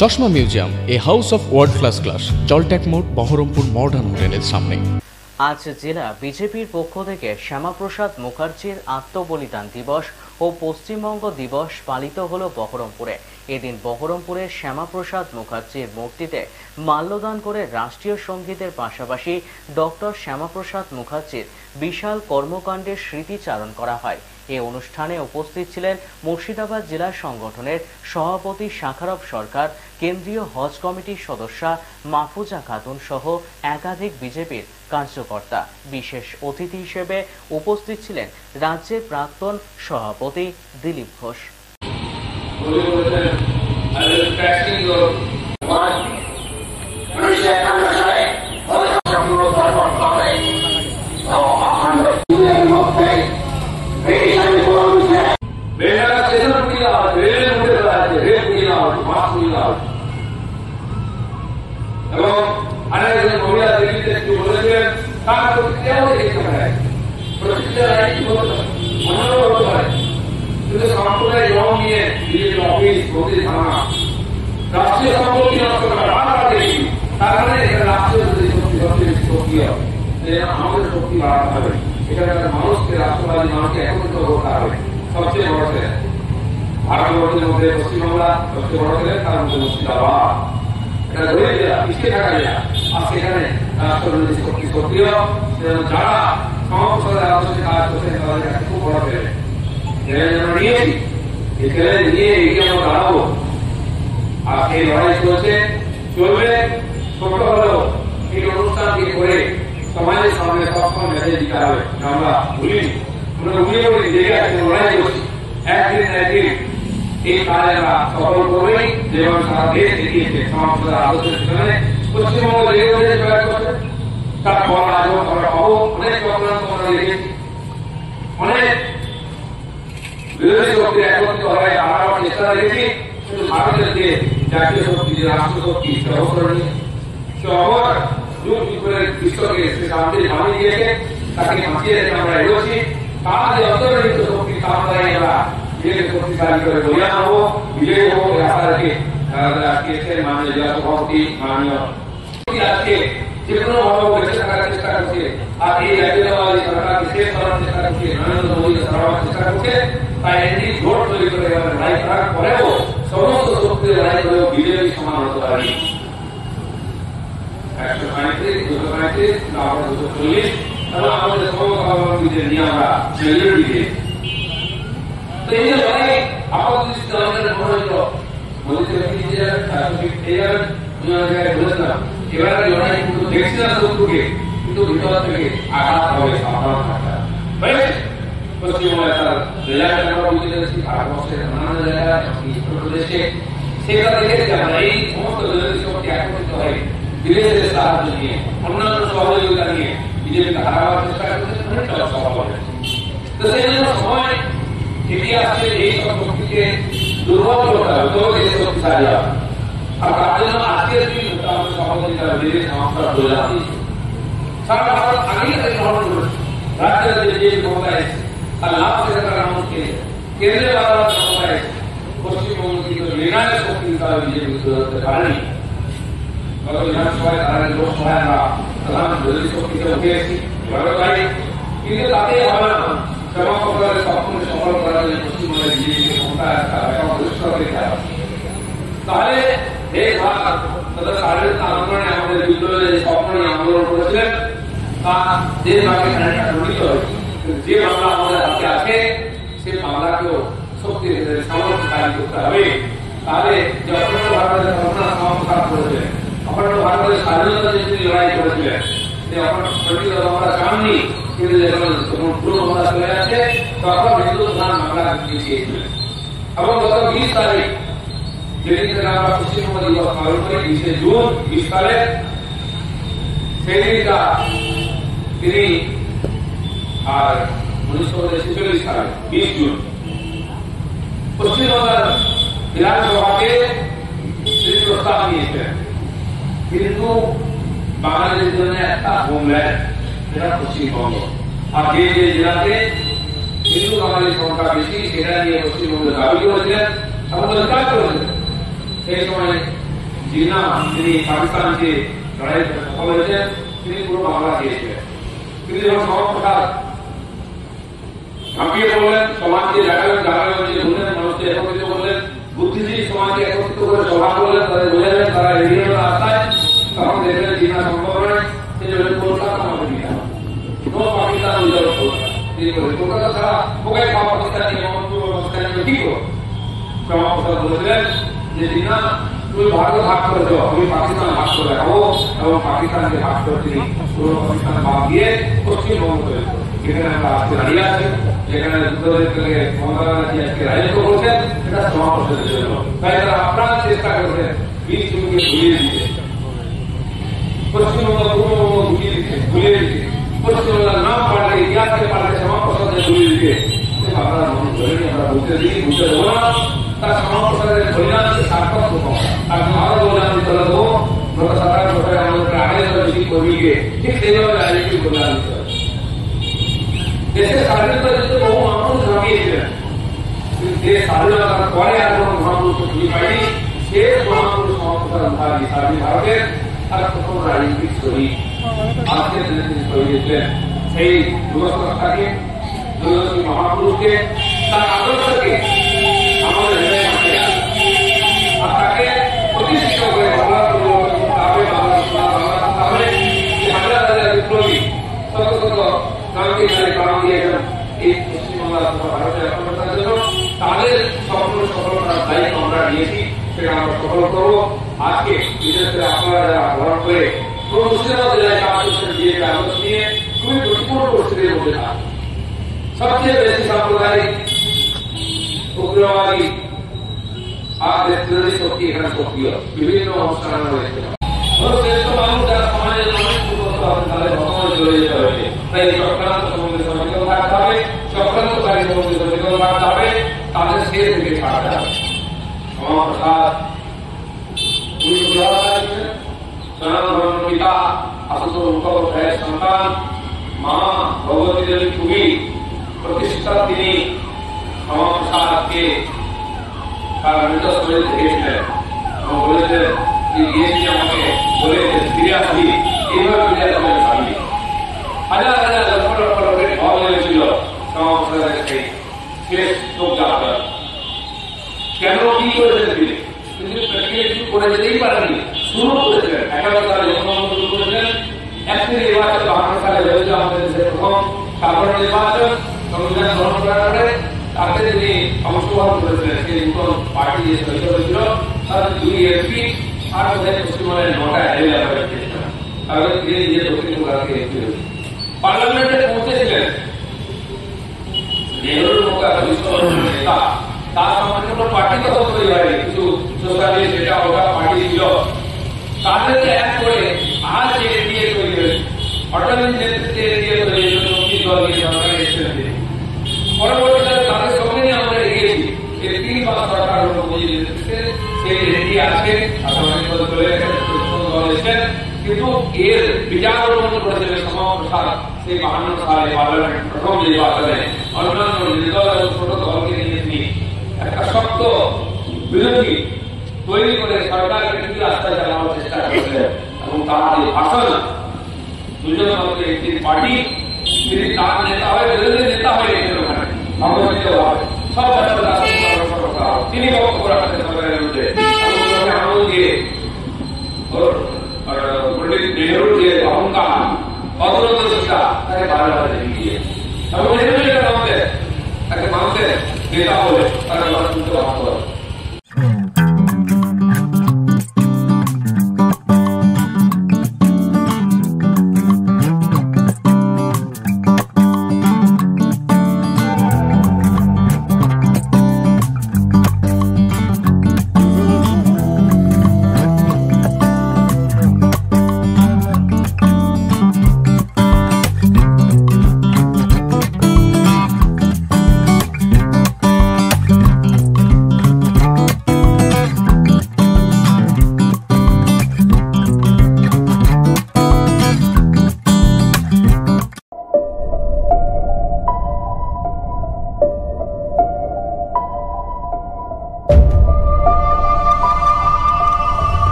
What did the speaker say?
চশমা museum, a house of world class, জলট্যাক মোড়, বহরমপুর মডার্ন হোটেলের সামনে। আজ জেলা বিজেপির পক্ষ থেকে শ্যামাপ্রসাদ মুখার্জির আত্মবলিদান দিবস ও পশ্চিমবঙ্গ দিবস পালিত হলো বহরমপুরে। এদিন বহরমপুরের শ্যামাপ্রসাদ মুখার্জির মূর্তিতে মাল্যদান করে রাষ্ট্রীয় সঙ্গীতের পাশাপাশি ডক্টর শ্যামাপ্রসাদ মুখার্জির বিশাল কর্মকাণ্ডের স্মৃতিচারণ করা হয়। এই অনুষ্ঠানে উপস্থিত ছিলেন মুর্শিদাবাদ জেলা সংগঠনের সভাপতি শাখারব সরকার, কেন্দ্রীয় হজ কমিটির সদস্যা মাহফুজা খাতুন সহ একাধিক বিজেপির কার্যকর্তা। বিশেষ অতিথি হিসেবে উপস্থিত ছিলেন রাজ্যের প্রাক্তন সভাপতি দিলীপ ঘোষ। এবং আরেকজন মহিলা দিল্লিতে একটু বলেছিলেন তার প্রতিক্রিয়াও দেখতে পারে, প্রতিক্রিয়া মনোরম হতে পারে, কিন্তু সাম্প্রদায়িক রং নিয়ে বিজেপির অফিস, মন্ত্রী, থানা, রাষ্ট্রীয় সম্পত্তি নষ্ট করা বারবার দেখি। তার মানে এটা রাষ্ট্রীয় যদি শক্তি শক্তি হবে, আমাদের শক্তি বাড়াতে হবে। এখানে মানুষকে, রাষ্ট্রবাদী মানুষকে একত্রিত করতে হবে। সবচেয়ে বড় ছেলে ভারতবর্ষের মধ্যে পশ্চিমবাংলা সবচেয়ে বড় ছেলে, তার মধ্যে মুর্শিদাবাদ, এটা ধরে দেওয়া, পিছিয়ে থাকা যায়। আর সেখানে রাষ্ট্রবাদী শক্তি সক্রিয়, যারা সংসদের আদর্শে কাজ করছেন তাদের কাছে খুব বড় ছেলে নিয়েছি। এই ছেলে নিয়ে এগিয়ে আমরা দাঁড়াবো। আর এই লড়াই চলছে, চলবে। ছোট হলেও এই অনুষ্ঠানকে করে সমাজের সামনে সবসময় মেসেজ দিতে হবে। আমরা ভুলিনি, আমরা ভুলিয়ে বলি জেগে আছে, লড়াই করছি। একদিন একদিন এই কাজে আমরা সফল করবেই। যেমন সারা দেশ এগিয়েছে সমাজের আদর্শের পিছনে, পশ্চিমবঙ্গ জেগে উঠেছে প্রয়াস করছে। তার ফল আজও আমরা পাবো। অনেক চক্রান্ত আমরা দেখেছি, অনেক বিরোধী শক্তি একত্রিত হয় আমরা চেষ্টা দেখেছি। কিন্তু ভারতের যে জাতীয় শক্তি, যে রাষ্ট্র শক্তি, সে অবসরণীয়, সে অবর যুগ যুগ করে বিশ্বকে সে শান্তি ভাঙিয়ে দিয়েছে। তাকে বাঁচিয়ে রেখে আমরা এগোচ্ছি। তার যে অন্তর্নিহিত শক্তি, তার দ্বারাই আমরা নিজেকে শক্তিশালী করে বলিয়া আনবো। বিজয়ী হবো। আশাকে মাননীয় জেলা সভাপতি, মাননীয় আজকে যে কোনো ভাবে বেঁচে থাকার চেষ্টা করছে। আর এই জাতীয়তাবাদী সরকারকে শেষ করার চেষ্টা করছে, নরেন্দ্র মোদীকে সরাবার চেষ্টা করছে। তাই এটি জোট তৈরি করে লড়াই করার পরেও সমস্ত শক্তি লড়াই করেও বিজেপি সমান হতে পারেনি। 135, 235, 240 এবং আমাদের সমকামীদের নিয়ে আমরা মেজরিটি দিই। তো এই যে লড়াই আপাতত আমাদের মনে হইল বলেছিলাম, এবার লড়াই কিন্তু দেখছি না শত্রুকে, কিন্তু ভিতর থেকে আঘাত হবে, সাবধান থাকতে হবে। পশ্চিমবঙ্গে তার রেজাল্ট আমরা বুঝে গেছি, ভারতবর্ষের নানান জায়গায়, উত্তরপ্রদেশে সেগুলো দেখেছি আমরা। এই সমস্ত বিরোধী শক্তি একত্রিত হয়ে বিদেশের সাহায্য নিয়ে, অন্যান্য সহযোগিতা নিয়ে বিজেপিকে হারাবার চেষ্টা করছে, অনেকটা সফল হয়েছে। তো সেই জন্য সময় এগিয়ে আসছে এই সব শক্তিকে দুর্বল করতে হবে, তবে দেশ শক্তিশালী হবে। আর তার জন্য আজকের দিন আমাদের সভাপতিরা বিজেপি সংস্কার প্রয়োজন দিয়েছে। সারা ভারত আগেই তাকে গ্রহণ করেছে। রাজ্যের যে বিজেপি ক্ষমতায় এসেছে তার লাভ সেটা মানুষকে, কেন্দ্রে বাংলার ক্ষমতায় এসেছে পশ্চিমবঙ্গ কিন্তু নির্ণায়ক শক্তি হিসাবে বিজেপি তৈরি করতে পারেনি। গত বিধানসভায়, তারা লোকসভায় আমরা প্রধান বিরোধী শক্তিতে উঠে এসেছি, কিন্তু তাতেই হবে না। শ্যামাপ্রসাদের স্বপ্নকে সফল করার জন্য পশ্চিমবঙ্গের বিজেপি ক্ষমতায় তাহলে দেশ ভাগ তাদের স্বাধীনতা আন্দোলনে, আমাদের বিদ্রোহের যে স্বপ্ন নিয়ে আন্দোলন করেছিলেন, তা দেশ ভাগে জড়িত হয়েছে। যে বাংলা আমাদের হাতে আছে, সে বাংলাকেও শক্তি সামর্থ্যশালী করতে হবে। তাহলে যে অখণ্ড ভারতের কল্পনা সমাপ্ত করেছিলেন, অখণ্ড ভারতের স্বাধীনতা যে তিনি লড়াই করেছিলেন, সে অখণ্ড আমরা চাননি। কিন্তু যখন পুরো ক্ষমতা চলে যাচ্ছে, তখন হিন্দু প্রধান বাংলা দিয়েছিলেন। এবং গত 20 তারিখ যেদিন থেকে আমরা পশ্চিমবঙ্গ দিবস পালন করি, 20শে জুন 20 সালে, সেই দিনটা তিনি আর 1946 সালে 20 জুন পশ্চিমবঙ্গের বিধানসভাকে তিনি প্রস্তাব নিয়েছিলেন। কিন্তু বাঙালিদের জন্য একটা হোমল্যান্ড, সেটা পশ্চিমবঙ্গ। আর যে যে জেলাতে হিন্দু বাঙালির সংখ্যা বেশি, সেটা নিয়ে পশ্চিমবঙ্গে দাবি করেছিলেন এবং অধিকার করেছিলেন। সেই সময় জিন্না তিনি পাকিস্তানকে লড়াই সফল হয়েছেন, তিনি পুরো বাংলা দিয়েছিলেন। তিনি যখন শ্যামাপ্রসাদ ঝাঁপিয়ে পড়লেন, সমাজকে জাগালেন, যে বললেন মানুষকে একত্রিত করলেন, বুদ্ধিজীবী সমাজকে একত্রিত করে সভা করলেন, তাদের বোঝালেন, তারা এগিয়ে গেল রাস্তায়। তখন দেখলেন জিন্না সম্ভব নয়, সেই জন্য কলকাতা আমাকে দিতে হবে, পাকিস্তান কলকাতা ছাড়া ওখানে পাকিস্তানি কি করো? শ্যামাপ্রসাদ বলেছিলেন যে জিন্না তুমি ভারত ভাগ করে দাও, আমি পাকিস্তান ভাগ করে দেখাবো, এবং পাকিস্তানকে ভাগ করে তিনি পুরো পাকিস্তান ভাগ দিয়ে পশ্চিমবঙ্গ তৈরি করো। যেখানে আমরা আজকে দাঁড়িয়ে আছি, যেখানে যুদ্ধের থেকে মমতা ব্যানার্জি আজকে রাজত্ব করছেন, এটা শ্যামাপ্রসাদের জন্য। তাই তারা আপনারা চেষ্টা করছেন বীজ জমিকে ভুলিয়ে দিতে, পশ্চিমবঙ্গ পূর্ববঙ্গ ভুলিয়ে দিতে, পশ্চিমবঙ্গের নাম পাল্টে ইতিহাসকে পাল্টে শ্যামাপ্রসাদকে ভুলিয়ে দিতে আপনারা মনে করেন। আমরা বুঝতে দিই, বুঝতে দেবো না। তার শ্যামাপ্রসাদের পরিণামকে সার্থক দেবো, আর আরো বললাম চলে দেবো গত 17 বছরে আমাদের আগে বেশি কর্মীকে ঠিক সেইভাবে রাজনীতি কল্যাণ দিতে হবে। দেশের স্বাধীনতা যুদ্ধে বহু মানুষ ঝাঁপিয়েছিলেন, কিন্তু দেশ স্বাধীনতার পরে আর কোন মহাপুরুষকে খুঁজে পাইনি। শেষ মহাপুরুষ শ্যামাপ্রসাদ মুখার্জি স্বাধীন ভারতের আর প্রথম রাজনীতিক শহীদ। আজকের দিনে তিনি শহীদ হয়েছিলেন সেই যুবসত্তাকে, দূরদর্শী মহাপুরুষকে, তার আদর্শকে আমাদের হৃদয়ে মাঠে আছে, আর তাকে প্রতিষ্ঠিত করে বাংলা পরিবর্তন করতে হবে, বাংলা যে হাজার হাজার বিপ্লবী শত শত ক্রান্তিকারী প্রাণ দিয়েছেন এই পশ্চিমবাংলা তথা ভারতের একতার জন্য, তাদের সফলতার দায়িত্ব আমরা নিয়েছি, সেটা আমরা সফল করবো। আজকে বিশেষ করে আপনারা যারা গ্রহণ করে কোন মুর্শিদাবাদ জেলায় কাজ করছেন, দিয়ে আদর্শ নিয়ে খুবই প্রতিকূল পরিস্থিতির মধ্যে থাকে, সবচেয়ে বেশি সাম্প্রদায়িক উগ্রবাদী আর দেশদ্রোহী শক্তি এখানে সক্রিয়, বিভিন্ন অনুষ্ঠান রয়েছে। শ্রেষ্ঠ মানুষ যারা সমাজের অনেক উন্নত হবে, তাদের বর্তমানে চলে যেতে হবে। তাই চক্রান্ত সম্বন্ধে সচেতন থাকতে হবে, চক্রান্তকারী সম্বন্ধে সচেতন থাকতে হবে, তাদের সে থেকে ছাড়তে হবে। শ্যামাপ্রসাদ সনাতন ধর্মের পিতা, আশুতোষ মুখোপাধ্যায়ের সন্তান, মা ভগবতী দেবী খুবই প্রতিষ্ঠা। তিনি শ্যামাপ্রসাদকে তার মৃতশরীর দেখেছিলেন এবং বলেছিলেন তুই গিয়েছি আমাকে বলে ফিরে আসবি, এইভাবে ফিরে আসবে ভাবি। হাজার হাজার লক্ষ লক্ষ লোকের ভাব লেগেছিল শ্যামাপ্রসাদের সেই শেষ চোখ যাত্রা। কেন কি করেছেন তিনি? তিনি প্র্যাকটিক্যালি কিছু করে যেতেই পারেননি, শুরু করেছিলেন। 11 সালে জন্মগ্রহণ শুরু করেছিলেন, 1 নির্বাচন 52 সালে হয়েছিল আমাদের দেশের প্রথম সাধারণ নির্বাচন, সংবিধান গ্রহণ করার পরে তাতে তিনি অংশগ্রহণ করেছিলেন। সেই নতুন পার্টি যে তৈরি হয়েছিল তাদের 2 এমপি আর বোধহয় পশ্চিমবঙ্গের 9টা এমএলএ হয়েছিলেন। তাহলে তিনি নিজে দক্ষিণবঙ্গকে এমপি হয়েছিলেন, পার্লামেন্টে পৌঁছেছিলেন। নেহরুর মতো বিশ্বস্ত নেতা, তার সমাজে কোনো পার্টি তো তৈরি হয়নি, কিছু সোশ্যালিস্ট এটা ওটা পার্টি ছিল, তাদেরকে এক করে আজ যে এনডিএ তৈরি হয়েছে, অটলের নেতৃত্বে এনডিএ তৈরি হয়েছে, মুক্তি দল নিয়ে সরকারের এসেছে। পরবর্তীকালে তাদের সঙ্গে নিয়ে আমরা এগিয়েছি যে 3 বার সরকার মোদীর নেতৃত্বে সেই এনডিএ আছে, চলে গেছেন, দল এসেছেন, কিন্তু এর বিচার অনুমোদন করেছিলেন শ্যামাপ্রসাদ সেই 52 সালে পার্লামেন্ট প্রথম নির্বাচনে। অন্যান্য নির্দল এবং ছোট দলকে নিয়ে তিনি একটা শক্ত বিরোধী তৈরি করে সরকারকে কিন্তু রাস্তায় চালানোর চেষ্টা করেছিলেন, এবং তার এই ভাষণ দুজন মধ্যে একটি পার্টি, তিনি তার নেতা হয়ে বিরোধী নেতা হয়ে গেছেন ওখানে ভগবতীয় ভাবে সব তিনি বক্তব্য রাখতেন সরকারের মধ্যে।